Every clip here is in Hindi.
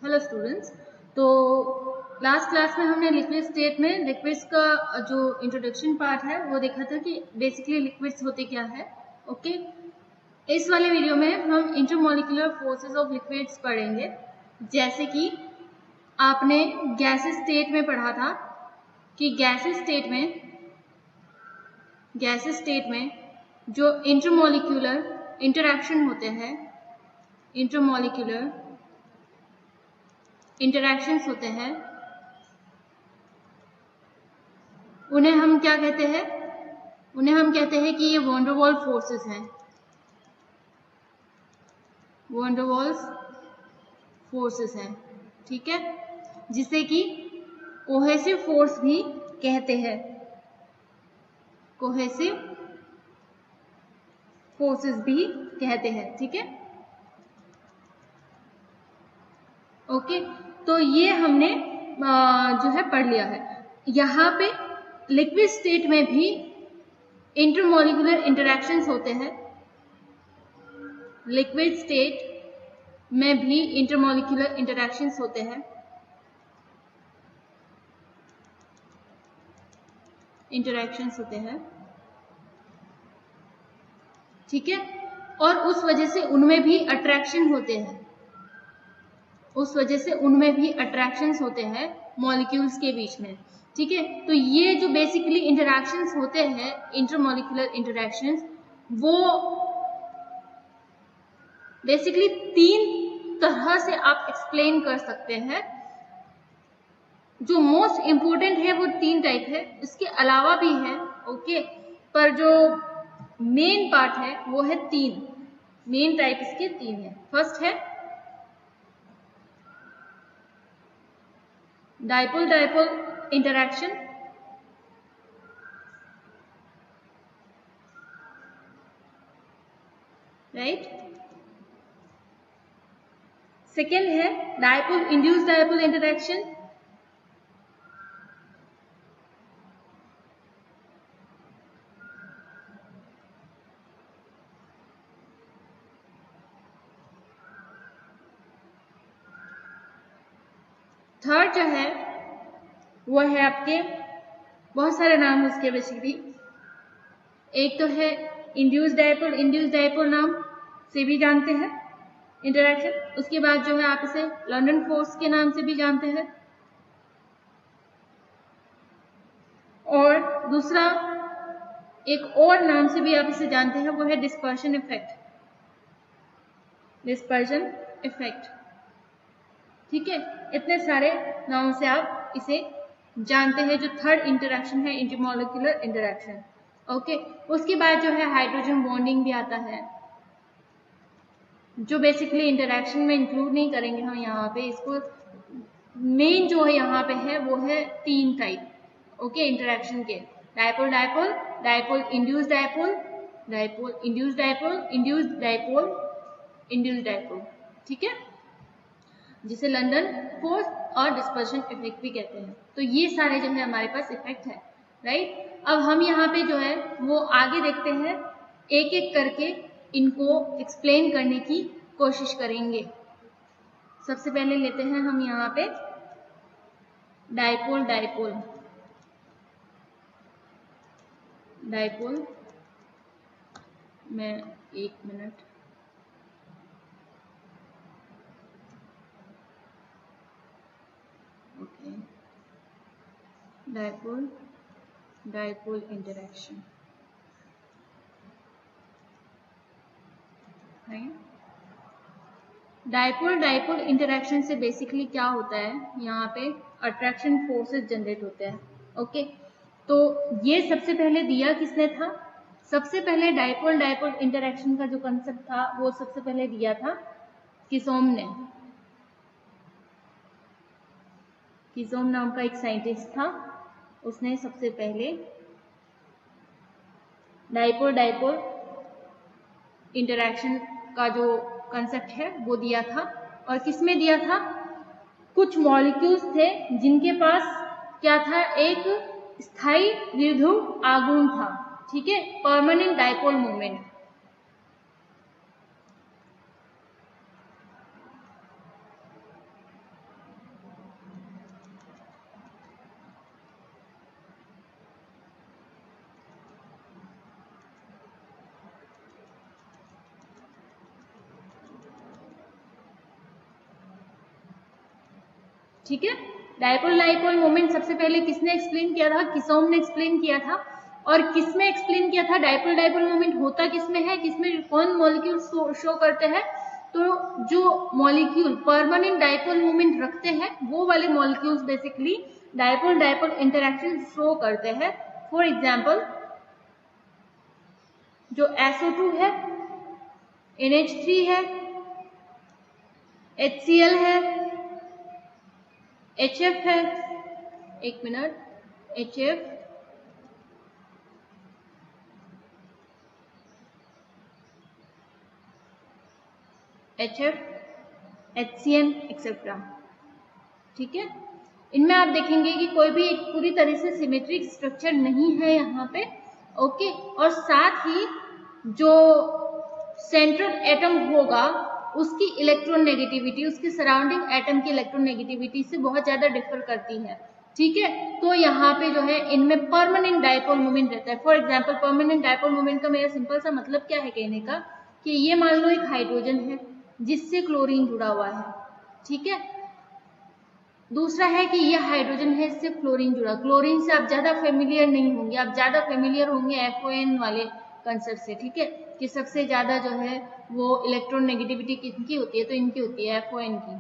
Hello students. तो लास्ट क्लास में हमने लिक्विड स्टेट में लिक्विड्स का जो इंट्रोडक्शन पार्ट है वो देखा था कि बेसिकली लिक्विड्स होते क्या है। ओके, इस वाले वीडियो में हम इंटरमॉलिक्यूलर फोर्सेस ऑफ लिक्विड्स पढ़ेंगे। जैसे कि आपने गैसेस स्टेट में पढ़ा था कि गैसेस स्टेट में जो इंटरमॉलिक्यूलर इंटरैक्शन होते हैं, इंटरमॉलिक्यूलर इंटरैक्शंस होते हैं, उन्हें हम क्या कहते हैं? उन्हें हम कहते हैं कि ये वैन डर वाल्स फोर्सेस हैं। वैन डर वाल्स फोर्सेस हैं, ठीक है, जिसे कि कोहेसिव फोर्स भी कहते हैं। कोहेसिव फोर्सेस भी कहते हैं, ठीक है। ओके, तो ये हमने जो है पढ़ लिया है। यहाँ पे लिक्विड स्टेट में भी इंटरमॉलिक्यूलर इंटरैक्शंस होते हैं। लिक्विड स्टेट में भी इंटरमॉलिक्यूलर इंटरैक्शंस होते हैं, ठीक है। और उस वजह से उनमें भी अट्रैक्शन होते हैं, अट्रैक्शंस होते हैं मॉलिक्यूल्स के बीच में, ठीक है। तो ये जो बेसिकली इंटरैक्शंस होते हैं, इंटरमॉलिक्यूलर इंटरैक्शंस, वो बेसिकली 3 तरह से आप एक्सप्लेन कर सकते हैं। जो मोस्ट इंपोर्टेंट है वो 3 टाइप है, इसके अलावा भी है, ओके, पर जो मेन पार्ट है वो है 3। मेन टाइप इसके 3 है। फर्स्ट है dipole dipole interaction, right. Second है dipole induced dipole interaction, third जो है वो है आपके, बहुत सारे नाम है उसके बेसिकली। एक तो है इंड्यूस्ड डाइपोल नाम से भी जानते हैं इंटरैक्शन। उसके बाद जो है आप इसे लंडन फोर्स के नाम से भी जानते हैं। और दूसरा एक और नाम से भी आप इसे जानते हैं, वो है डिस्पर्शन इफेक्ट, ठीक है। इतने सारे नामों से आप इसे जानते हैं, जो थर्ड इंटरैक्शन है इंटरमॉलिक्यूलर इंटरैक्शन। ओके, उसके बाद जो है हाइड्रोजन बॉन्डिंग भी आता है, जो बेसिकली इंटरैक्शन में इंक्लूड नहीं करेंगे हम यहाँ पे। इसको मेन जो है यहाँ पे है वो है 3 टाइप, ओके, इंटरैक्शन के। Dipole dipole, dipole induced dipole, dipole induced dipole, induced dipole, ठीक है, जिसे लंदन फोर्स और डिस्पर्शन इफेक्ट भी कहते हैं। तो ये सारे जो है हमारे पास इफेक्ट है, राइट। अब हम यहाँ पे जो है वो आगे देखते हैं, एक एक करके इनको एक्सप्लेन करने की कोशिश करेंगे। सबसे पहले लेते हैं हम यहाँ पे डाइपोल डाइपोल डाइपोल। मैं 1 minute, okay, dipole dipole interaction, dipole dipole interaction से बेसिकली क्या होता है, यहाँ पे अट्रैक्शन फोर्सेस जनरेट होते हैं, ओके। तो ये सबसे पहले दिया किसने था? सबसे पहले डाइपोल डाइपोल इंटरैक्शन का जो कंसेप्ट था वो सबसे पहले दिया था किसोम ने। किसोम नाम का एक साइंटिस्ट था, उसने सबसे पहले डाइपोल डाइपोल इंटरैक्शन का जो कंसेप्ट है वो दिया था। और किसमें दिया था? कुछ मॉलिक्यूल्स थे जिनके पास क्या था, एक स्थायी द्विध्रुव आघूर्ण था, ठीक है, परमानेंट डाइपोल मोमेंट। ठीक है। डायपोल डायपोल मोमेंट सबसे पहले किसने एक्सप्लेन किया था? किसोम ने एक्सप्लेन किया था। और किसमें एक्सप्लेन किया था? डायपोल डायपोल मोमेंट होता किसमें है, किसमें कौन मॉलिक्यूल शो करते हैं? तो जो मॉलिक्यूल परमानेंट डायपोल मोमेंट रखते हैं वो वाले molecules basically dipole dipole interaction show करते हैं। फॉर एग्जाम्पल जो SO2 है, NH3 है, HCl है, HF है, एक मिनट, HF, HCN एक्सेट्रा। ठीक है, इनमें आप देखेंगे कि कोई भी एक पूरी तरह से सिमेट्रिक स्ट्रक्चर नहीं है यहाँ पे। ओके, और साथ ही जो सेंट्रल एटम होगा उसकी इलेक्ट्रॉन नेगेटिविटी उसके सराउंडिंग एटम की इलेक्ट्रॉन नेगेटिविटी से बहुत ज्यादा डिफर करती है। ठीक है, तो यहाँ पे जो है इनमें परमानेंट डायपोल मोमेंट रहता है। For example permanent dipole moment का मेरा सिंपल सा मतलब क्या है कहने का, कि ये मान लो एक हाइड्रोजन है जिससे क्लोरीन जुड़ा हुआ है। ठीक है, दूसरा है कि ये हाइड्रोजन है इससे फ्लोरीन जुड़ा। क्लोरीन से आप ज्यादा फेमिलियर नहीं होंगे, आप ज्यादा फेमिलियर होंगे FON वाले कंसेप्ट से। ठीक है, कि सबसे ज्यादा जो है वो इलेक्ट्रॉन नेगेटिविटी किसकी होती है, तो इनकी होती है FON की।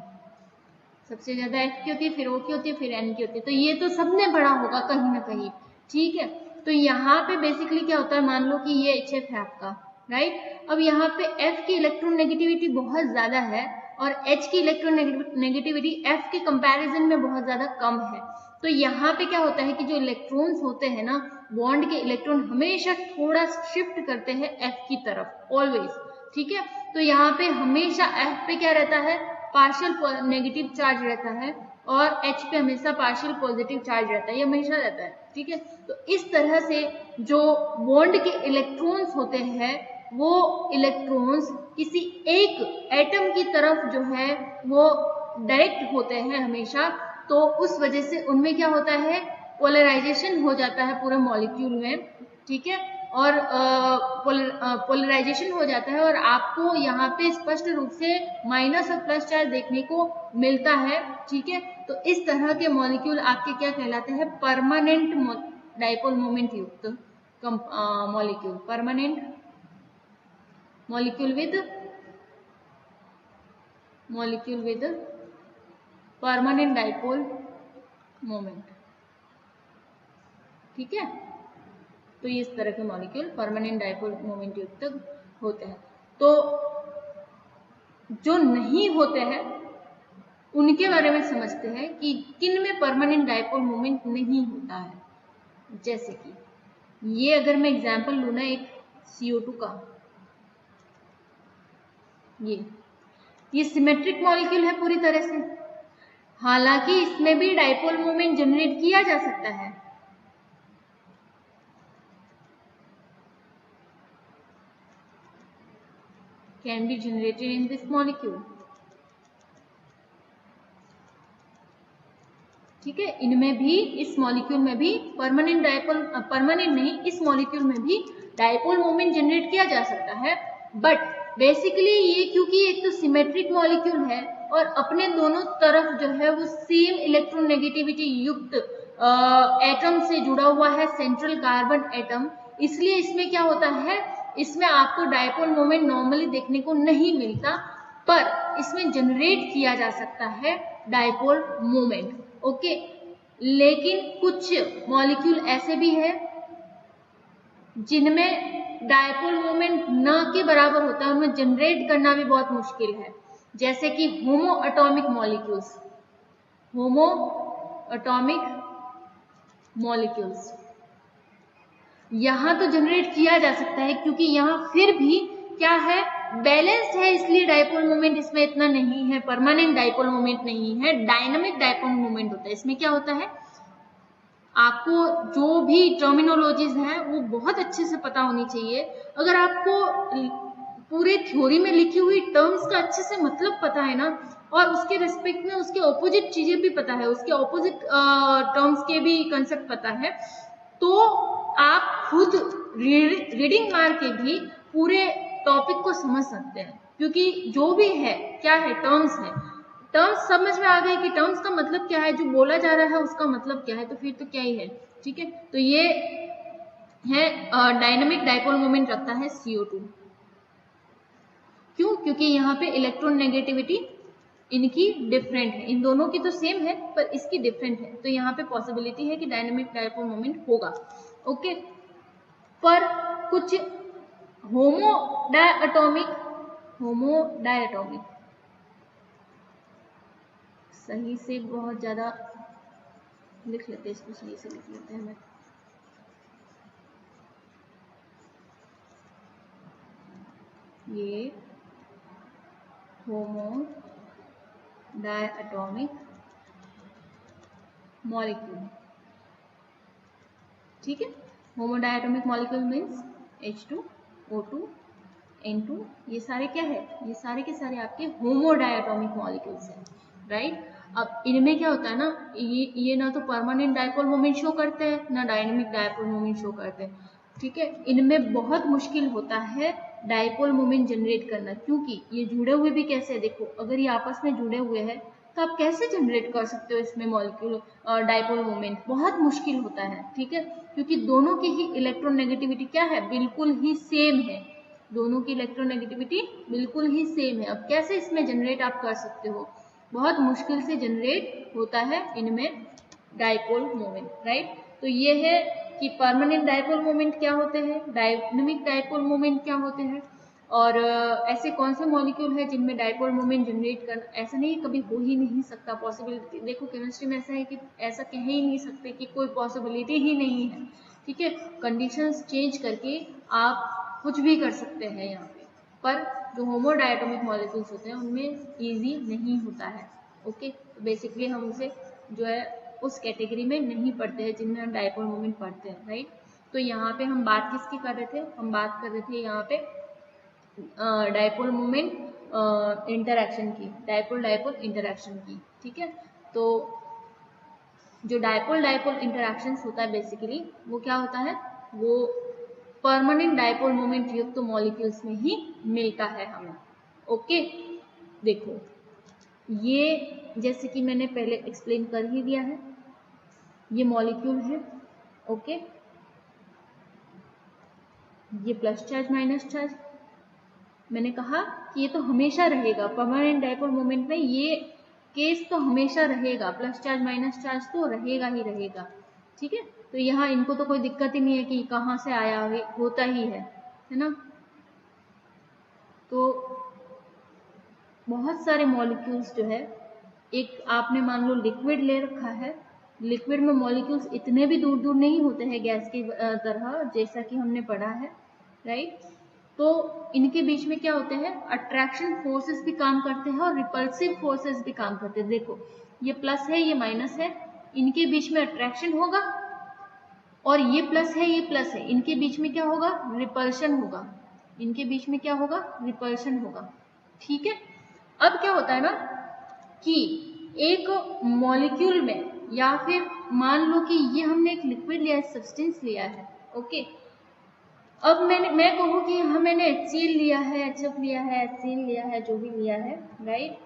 सबसे ज्यादा F की होती है, फिर O की होती है, फिर N की होती है। तो ये तो सबने पढ़ा होगा कहीं ना कहीं। ठीक है, तो यहाँ पे बेसिकली क्या होता है, मान लो कि ये HF है आपका, राइट। अब यहाँ पे F की इलेक्ट्रॉन नेगेटिविटी बहुत ज्यादा है और H की इलेक्ट्रॉन नेगेटिविटी F के कंपैरिजन में बहुत ज्यादा कम है। तो यहाँ पे क्या होता है कि जो इलेक्ट्रॉन्स होते हैं ना, बॉन्ड के इलेक्ट्रॉन हमेशा थोड़ा शिफ्ट करते हैं F की तरफ, ऑलवेज। ठीक है, तो यहाँ पे हमेशा F पे क्या रहता है, पार्शियल नेगेटिव चार्ज रहता है और H पे हमेशा पार्शियल पॉजिटिव चार्ज रहता है, ये हमेशा रहता है। ठीक है, तो इस तरह से जो बॉन्ड के इलेक्ट्रॉन्स होते हैं वो इलेक्ट्रॉन्स किसी एक एटम की तरफ जो है वो डायरेक्ट होते हैं हमेशा। तो उस वजह से उनमें क्या होता है, पोलराइजेशन हो जाता है पूरे मॉलिक्यूल में। ठीक है, और पोलराइजेशन हो जाता है और आपको यहाँ पे स्पष्ट रूप से माइनस और प्लस चार्ज देखने को मिलता है। ठीक है, तो इस तरह के मॉलिक्यूल आपके क्या कहलाते हैं, परमानेंट डायपोल मोमेंट युक्त molecule, permanent molecule with permanent dipole moment. ठीक है, तो ये इस तरह के मॉलिक्यूल परमानेंट डायपोल मोमेंट युक्त होते हैं। तो जो नहीं होते हैं उनके बारे में समझते हैं कि किन में परमानेंट डायपोल मोमेंट नहीं होता है। जैसे कि ये अगर मैं एग्जांपल लूँ ना एक CO2 का, ये सिमेट्रिक मॉलिक्यूल है पूरी तरह से, हालांकि इसमें भी डायपोल मोमेंट जनरेट किया जा सकता है। Can be generated in this molecule. ठीक है, इनमें भी, इस मॉलिक्यूल में भी परमानेंट डायपोल, परमानेंट नहीं, इस मॉलिक्यूल में भी डायपोल मोमेंट जनरेट किया जा सकता है। बट बेसिकली ये क्योंकि एक तो सिमेट्रिक मॉलिक्यूल है और अपने दोनों तरफ जो है वो सेम इलेक्ट्रॉन नेगेटिविटी युक्त एटम से जुड़ा हुआ है, सेंट्रल कार्बन एटम, इसलिए इसमें क्या होता है, इसमें आपको डायपोल मोमेंट नॉर्मली देखने को नहीं मिलता, पर इसमें जनरेट किया जा सकता है डायपोल मोमेंट। ओके, लेकिन कुछ मॉलिक्यूल ऐसे भी है जिनमें डायपोल मोमेंट न के बराबर होता है, उनमें जनरेट करना भी बहुत मुश्किल है। जैसे कि होमो एटॉमिक मॉलिक्यूल्स, होमो एटॉमिक मॉलिक्यूल्स यहां तो जनरेट किया जा सकता है क्योंकि यहां फिर भी क्या है, बैलेंस्ड है, इसलिए डायपोल मोमेंट इसमें इतना नहीं है, परमानेंट डायपोल मोमेंट नहीं है, डायनामिक डायपोल मोमेंट होता है। इसमें क्या होता है, आपको जो भी टर्मिनोलॉजीज हैं वो बहुत अच्छे से पता होनी चाहिए। अगर आपको पूरे थ्योरी में लिखी हुई टर्म्स का अच्छे से मतलब पता है ना, और उसके रिस्पेक्ट में उसके ऑपोजिट चीजें भी पता है, उसके ऑपोजिट टर्म्स के भी कंसेप्ट पता है, तो आप खुद रीडिंग मार के भी पूरे टॉपिक को समझ सकते हैं। क्योंकि जो भी है क्या है, टर्म्स है, टर्म्स समझ में आ गए कि टर्म्स का मतलब क्या है, जो बोला जा रहा है उसका मतलब क्या है, तो फिर तो क्या ही है। ठीक है, तो ये है डायनामिक डायपोल मोमेंट रखता है CO2। क्यों? क्योंकि यहाँ पे इलेक्ट्रॉन नेगेटिविटी इनकी डिफरेंट है, इन दोनों की तो सेम है पर इसकी डिफरेंट है, तो यहाँ पे पॉसिबिलिटी है कि डायनामिक डायपोल मोमेंट होगा। ओके, पर कुछ होमो डायटोमिक सही से बहुत ज्यादा लिख लेते हैं, इसको सही से लिख लेते हैं मैं। ये होमो डायटोमिक मॉलिक्यूल, ठीक है। होमो diatomic molecule means H2O2 N2, ये सारे क्या है, ये सारे के सारे आपके होमो डायटोमिक मॉलिक्यूल्स हैं, राइट। अब इनमें क्या होता है ना, ये ना तो परमानेंट डायपोल मोमेंट शो करते हैं ना डायनेमिक डायपोल मोमेंट शो करते हैं, ठीक है। इनमें बहुत मुश्किल होता है डायपोल मोमेंट जनरेट करना, क्योंकि ये जुड़े हुए भी कैसे है, देखो अगर ये आपस में जुड़े हुए हैं तो आप कैसे जनरेट कर सकते हो इसमें मॉलिक्यूल डायपोल मोमेंट, बहुत मुश्किल होता है, ठीक है। क्योंकि दोनों की ही इलेक्ट्रॉन नेगेटिविटी क्या है, बिल्कुल ही सेम है, दोनों की इलेक्ट्रोनेगेटिविटी बिल्कुल ही सेम है। अब कैसे इसमें जनरेट आप कर सकते हो, बहुत मुश्किल से जनरेट होता है इनमें डायपोल मोमेंट, राइट। तो ये है कि परमानेंट डायपोल मोमेंट क्या होते हैं, डायनेमिक डायपोल मोमेंट क्या होते हैं, और ऐसे कौन से मॉलिक्यूल है जिनमें डायपोल मोमेंट जनरेट करना, ऐसा नहीं कभी हो ही नहीं सकता पॉसिबिलिटी। देखो केमिस्ट्री में ऐसा है कि ऐसा कह ही नहीं सकते कि कोई पॉसिबिलिटी ही नहीं है, ठीक है। कंडीशंस चेंज करके आप कुछ भी कर सकते हैं यहाँ पे, पर जो होमोडायटोमिक मॉलिक्यूल्स होते हैं उनमें इजी नहीं होता है। ओके, तो बेसिकली हम उसे जो है उस कैटेगरी में नहीं पढ़ते हैं जिनमें हम डायपोल मोमेंट पढ़ते हैं, राइट। तो यहाँ पे हम बात किसकी कर रहे थे, हम बात कर रहे थे यहाँ पे डायपोल मोमेंट इंटरैक्शन की, डायपोल डायपोल इंटरैक्शन की, ठीक है। तो जो डायपोल डायपोल इंटरैक्शंस होता है बेसिकली वो क्या होता है, वो परमानेंट डायपोल मोमेंट युक्त मॉलिक्यूल्स में ही मिलता है हमें। ओके, देखो ये जैसे कि मैंने पहले एक्सप्लेन कर ही दिया है, ये मॉलिक्यूल है, ओके। ये प्लस चार्ज माइनस चार्ज, मैंने कहा कि ये तो हमेशा रहेगा, परमानेंट डायपोल मोमेंट में ये केस तो हमेशा रहेगा, प्लस चार्ज माइनस चार्ज तो रहेगा ही रहेगा, ठीक है। तो यहाँ इनको तो कोई दिक्कत ही नहीं है कि कहाँ से आया, होता ही है ना। तो बहुत सारे मॉलिक्यूल्स जो है, एक आपने मान लो लिक्विड ले रखा है, लिक्विड में मॉलिक्यूल्स इतने भी दूर दूर नहीं होते हैं गैस की तरह, जैसा कि हमने पढ़ा है, राइट। तो इनके बीच में क्या होते हैं, अट्रैक्शन फोर्सेस भी काम करते हैं और रिपल्सिव फोर्सेस भी काम करते हैं। देखो ये प्लस है ये माइनस है, इनके बीच में अट्रैक्शन होगा, और ये प्लस है ये प्लस है, इनके बीच में क्या होगा, रिपल्शन होगा, इनके बीच में क्या होगा, रिपल्शन होगा, ठीक है। अब क्या होता है ना कि एक मॉलिक्यूल में, या फिर मान लो कि ये हमने एक लिक्विड लिया है, सब्सटेंस लिया है, ओके। अब मैं कहूँ कि हाँ मैंने HCl लिया है, HF लिया है, HCl लिया है, जो भी लिया है, राइट।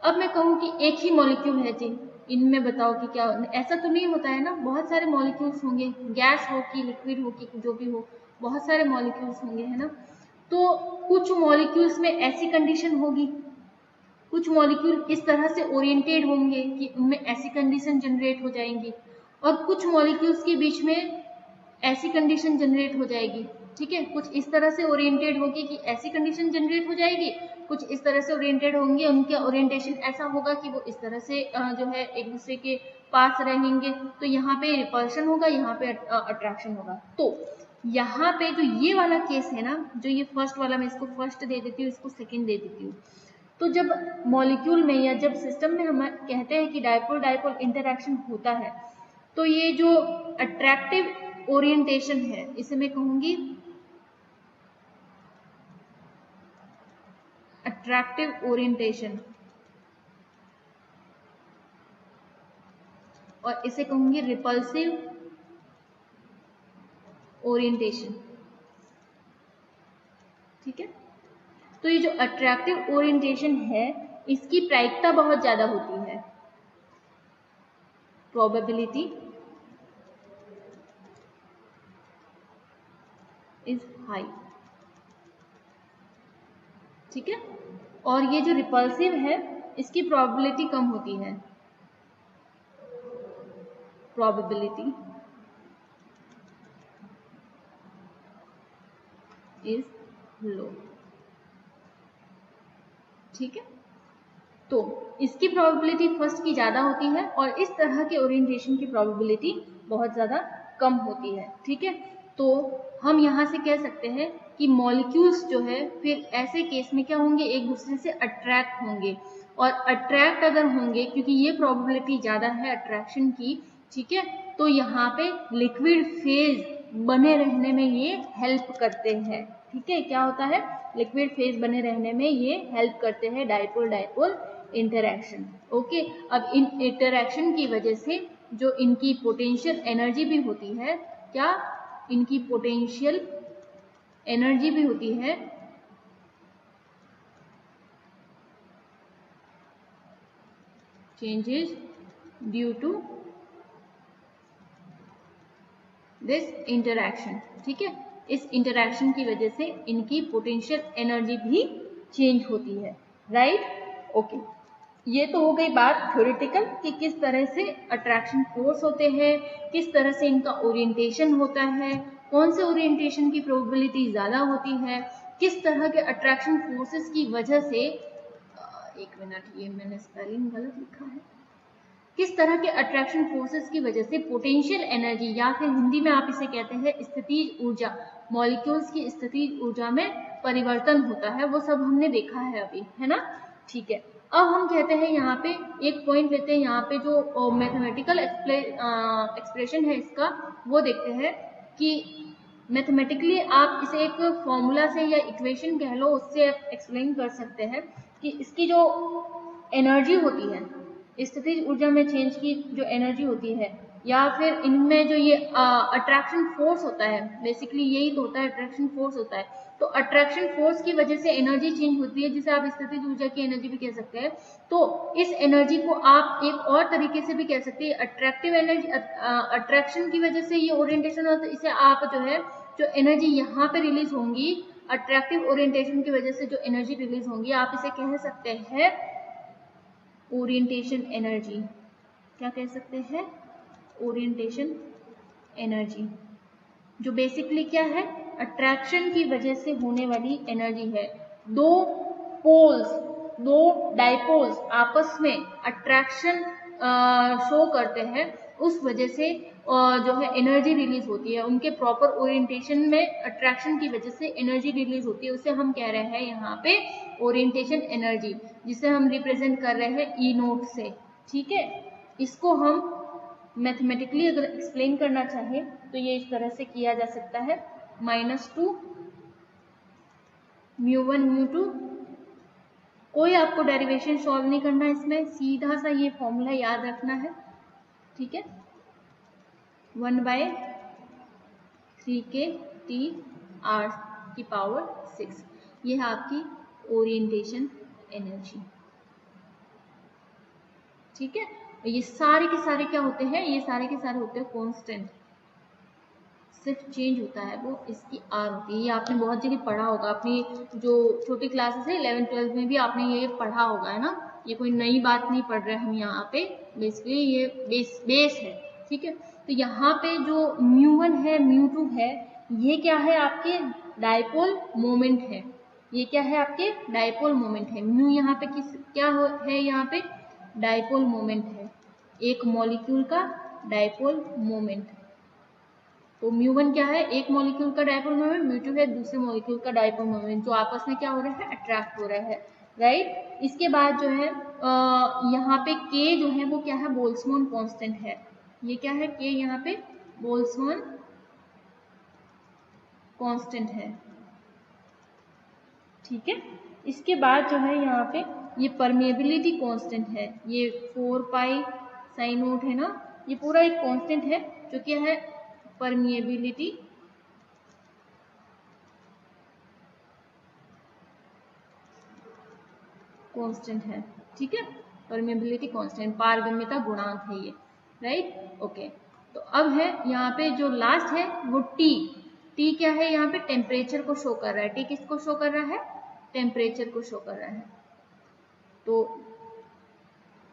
अब मैं कहूँ कि एक ही मॉलिक्यूल है जी, इनमें बताओ कि क्या, ऐसा तो नहीं होता है ना, बहुत सारे मॉलिक्यूल्स होंगे, गैस हो कि लिक्विड हो कि जो भी हो, बहुत सारे मॉलिक्यूल्स होंगे, है ना। तो कुछ मॉलिक्यूल्स में ऐसी कंडीशन होगी, कुछ मॉलिक्यूल इस तरह से ओरिएंटेड होंगे कि उनमें ऐसी कंडीशन जनरेट हो जाएंगी, और कुछ मॉलिक्यूल्स के बीच में ऐसी कंडीशन जनरेट हो जाएगी, ठीक है। कुछ इस तरह से ओरिएंटेड होगी कि ऐसी कंडीशन जनरेट हो जाएगी, कुछ इस तरह से ओरिएंटेड होंगे, उनका ओरिएंटेशन ऐसा होगा कि वो इस तरह से जो है एक दूसरे के पास रहेंगे, तो यहाँ पे रिपल्शन होगा, यहाँ पे अट्रैक्शन होगा। तो यहाँ पे जो ये वाला केस है ना, जो ये फर्स्ट वाला, मैं इसको फर्स्ट दे देती हूँ, इसको सेकेंड दे देती हूँ। तो जब मॉलिक्यूल में या जब सिस्टम में हम कहते हैं कि डायपोल डायपोल इंटरैक्शन होता है, तो ये जो अट्रैक्टिव ओरिएंटेशन है, इसे मैं कहूंगी अट्रैक्टिव ओरिएंटेशन, और इसे कहूंगी रिपल्सिव ओरिएंटेशन, ठीक है। तो ये जो अट्रैक्टिव ओरिएंटेशन है इसकी प्रायिकता बहुत ज्यादा होती है, प्रोबेबिलिटी इज हाई, ठीक है। और ये जो रिपल्सिव है इसकी प्रोबेबिलिटी कम होती है, प्रोबेबिलिटी इज लो, ठीक है। तो इसकी प्रोबेबिलिटी फर्स्ट की ज्यादा होती है और इस तरह के ओरिएंटेशन की प्रोबेबिलिटी बहुत ज्यादा कम होती है, ठीक है। तो हम यहाँ से कह सकते हैं कि मॉलिक्यूल्स जो है फिर ऐसे केस में क्या होंगे, एक दूसरे से अट्रैक्ट होंगे, और अट्रैक्ट अगर होंगे क्योंकि ये प्रोबेबिलिटी ज्यादा है अट्रैक्शन की, ठीक है, तो यहाँ पे लिक्विड फेज बने रहने में ये हेल्प करते हैं, ठीक है। क्या होता है, लिक्विड फेज बने रहने में ये हेल्प करते हैं, डाइपोल डाइपोल इंटरैक्शन, ओके। अब इन इंटरैक्शन की वजह से जो इनकी पोटेंशियल एनर्जी भी होती है, क्या, इनकी पोटेंशियल एनर्जी भी होती है, changes due to this interaction, ठीक है। इस इंटरैक्शन की वजह से इनकी पोटेंशियल एनर्जी भी चेंज होती है, राइट, ओके। ये तो हो गई बात थ्योरेटिकल कि किस तरह से अट्रैक्शन फोर्स होते हैं, किस तरह से इनका ओरिएंटेशन होता है, कौन से ओरिएंटेशन की प्रोबेबिलिटी ज्यादा होती है, किस तरह के अट्रैक्शन फोर्सेस की वजह से, एक मिनट, ये मैंने स्पेलिंग गलत लिखा है, किस तरह के अट्रैक्शन फोर्सेस की वजह से पोटेंशियल एनर्जी या फिर हिंदी में आप इसे कहते हैं स्थितिज ऊर्जा, मॉलिक्यूल्स की स्थितिज ऊर्जा में परिवर्तन होता है, वो सब हमने देखा है अभी, है ना, ठीक है। अब हम कहते हैं यहाँ पे एक पॉइंट लेते हैं, यहाँ पे जो मैथमेटिकल एक्सप्रेशन है इसका वो देखते हैं कि मैथमेटिकली आप इसे एक फॉर्मूला से या इक्वेशन कह लो उससे एक्सप्लेन कर सकते हैं कि इसकी जो एनर्जी होती है, स्थितिज ऊर्जा में चेंज की जो एनर्जी होती है, या फिर इनमें जो ये अट्रैक्शन फोर्स होता है, बेसिकली यही तो होता है, अट्रैक्शन फोर्स होता है। तो अट्रैक्शन फोर्स की वजह से एनर्जी चेंज होती है, जिसे आप स्थितिज ऊर्जा की एनर्जी भी कह सकते हैं। तो इस एनर्जी को आप एक और तरीके से भी कह सकते हैं, अट्रैक्टिव एनर्जी, अट्रैक्शन की वजह से ये ओरिएंटेशन होता है, इसे आप जो है जो एनर्जी यहाँ पे रिलीज होंगी, अट्रैक्टिव ओरिएंटेशन की वजह से जो एनर्जी रिलीज होंगी, आप इसे कह सकते हैं ओरिएंटेशन एनर्जी। क्या कह सकते हैं, ओरिएंटेशन एनर्जी, जो बेसिकली क्या है, अट्रैक्शन की वजह से होने वाली एनर्जी है। दो पोल्स, दो डाइपोल्स आपस में अट्रैक्शन शो करते हैं, उस वजह से जो है एनर्जी रिलीज होती है, उनके प्रॉपर ओरिएंटेशन में अट्रैक्शन की वजह से एनर्जी रिलीज होती है, उसे हम कह रहे हैं यहाँ पे ओरिएंटेशन एनर्जी, जिसे हम रिप्रेजेंट कर रहे हैं ई नोट से, ठीक है। इसको हम मैथमेटिकली अगर एक्सप्लेन करना चाहें तो ये इस तरह से किया जा सकता है, -2 μ1 μ2, कोई आपको डेरिवेशन सॉल्व नहीं करना है इसमें, सीधा सा ये फॉर्मूला याद रखना है, ठीक है, 1/3kTr⁶, ये है आपकी ओरिएंटेशन एनर्जी, ठीक है। ये सारे के सारे क्या होते हैं, ये सारे के सारे होते हैं कांस्टेंट, सिर्फ चेंज होता है वो इसकी आर होती है। ये आपने बहुत जगह पढ़ा होगा, अपनी जो छोटी क्लासेस है 11th 12th में भी आपने ये पढ़ा होगा, है ना, ये कोई नई बात नहीं पढ़ रहे हम यहाँ पे, बेसिकली ये बेस है, ठीक है। तो यहाँ पे जो μ1 है μ2 है, ये क्या है, आपके डाइपोल मोमेंट है, ये क्या है, आपके डाइपोल मोमेंट है। म्यू यहाँ पे क्या है, यहाँ पे डाइपोल मोमेंट है, एक मॉलिक्यूल का डाइपोल मोमेंट। तो μ1 क्या है, एक मॉलिक्यूल का डाइपोल मोमेंट, μ2 है दूसरे मॉलिक्यूल का डाइपोल मोमेंट, जो आपस में क्या हो रहा है, अट्रैक्ट हो रहा है, राइट। इसके बाद जो है यहाँ पे k जो है वो क्या है, बोल्ट्जमान कांस्टेंट है, ये क्या है, k यहाँ पे बोल्ट्जमान कांस्टेंट है, ठीक है। इसके बाद जो है यहाँ पे ये परमिएबिलिटी कांस्टेंट है, ये 4π साइन नोट है ना, ये पूरा एक कांस्टेंट है जो क्या है, परमिएबिलिटी कांस्टेंट है, ठीक है, परमेबिलिटी कांस्टेंट, पारगम्यता गुणांक है ये, राइट। ओके, तो अब है यहाँ पे जो लास्ट है वो टी। टी क्या है, यहाँ पे टेम्परेचर को शो कर रहा है। टी किसको शो कर रहा है, टेम्परेचर को शो कर रहा है। तो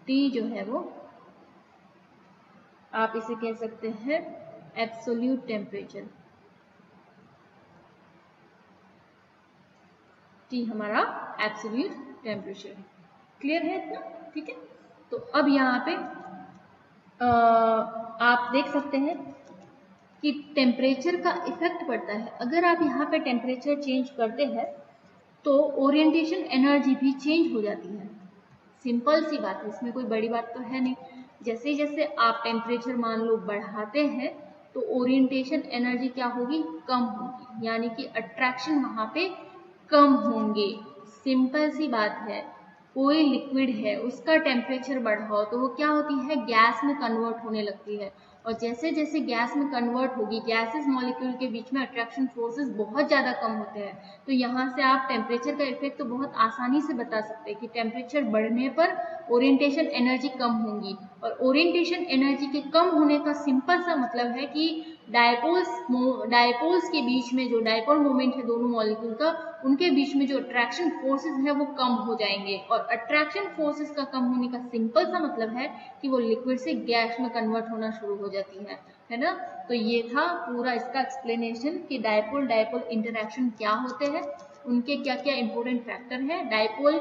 टी जो है वो आप इसे कह सकते हैं एब्सोल्यूट टेम्परेचर। टी हमारा एब्सोल्यूट टेम्परेचर है। क्लियर है इतना, ठीक है। तो अब यहाँ पे आप देख सकते हैं कि टेम्परेचर का इफेक्ट पड़ता है। अगर आप यहाँ पे टेम्परेचर चेंज करते हैं तो ओरिएंटेशन एनर्जी भी चेंज हो जाती है। सिंपल सी बात है, इसमें कोई बड़ी बात तो है नहीं। जैसे जैसे आप टेम्परेचर मान लो बढ़ाते हैं तो ओरिएंटेशन एनर्जी क्या होगी, कम होगी, यानी कि अट्रैक्शन वहां पे कम होंगे। सिंपल सी बात है, कोई लिक्विड है उसका टेम्परेचर बढ़ाओ तो वो क्या होती है, गैस में कन्वर्ट होने लगती है। और जैसे जैसे गैस में कन्वर्ट होगी, गैसेस मॉलिक्यूल के बीच में अट्रैक्शन फोर्सेस बहुत ज़्यादा कम होते हैं। तो यहाँ से आप टेम्परेचर का इफेक्ट तो बहुत आसानी से बता सकते हैं कि टेम्परेचर बढ़ने पर ओरिएंटेशन एनर्जी कम होगी। और ओरिएंटेशन एनर्जी के कम होने का सिंपल सा मतलब है कि डायपोल्स के बीच में जो डायपोल मोमेंट है दोनों मॉलिक्यूल का, उनके बीच में जो अट्रैक्शन फोर्सेस है वो कम हो जाएंगे। और अट्रैक्शन फोर्सेस का कम होने का सिंपल सा मतलब है कि वो लिक्विड से गैस में कन्वर्ट होना शुरू हो जाती है ना। तो ये था पूरा इसका एक्सप्लेनेशन कि डायपोल डायपोल इंटरेक्शन क्या होते हैं, उनके क्या क्या इंपॉर्टेंट फैक्टर है। डायपोल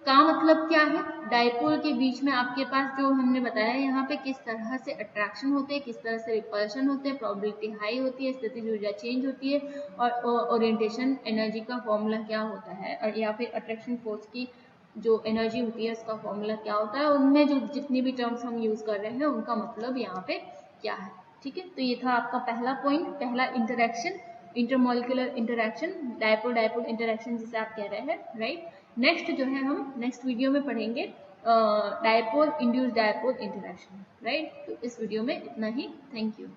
का मतलब क्या है, डायपोल के बीच में आपके पास जो हमने बताया यहाँ पे किस तरह से अट्रैक्शन होते हैं, किस तरह से रिपल्शन होते हैं, प्रोबेबिलिटी हाई होती है, स्थितिज ऊर्जा चेंज होती है, और ओरिएंटेशन एनर्जी का फॉर्मूला क्या होता है, और या फिर अट्रैक्शन फोर्स की जो एनर्जी होती है उसका फॉर्मूला क्या होता है। उनमें जो जितनी भी टर्म्स हम यूज कर रहे हैं उनका मतलब यहाँ पे क्या है, ठीक है। तो ये था आपका पहला पॉइंट, पहला interaction, intermolecular interaction, dipole dipole interaction जिसे आप कह रहे हैं, राइट। नेक्स्ट जो है हम नेक्स्ट वीडियो में पढ़ेंगे dipole induced dipole interaction, right. तो इस वीडियो में इतना ही, थैंक यू।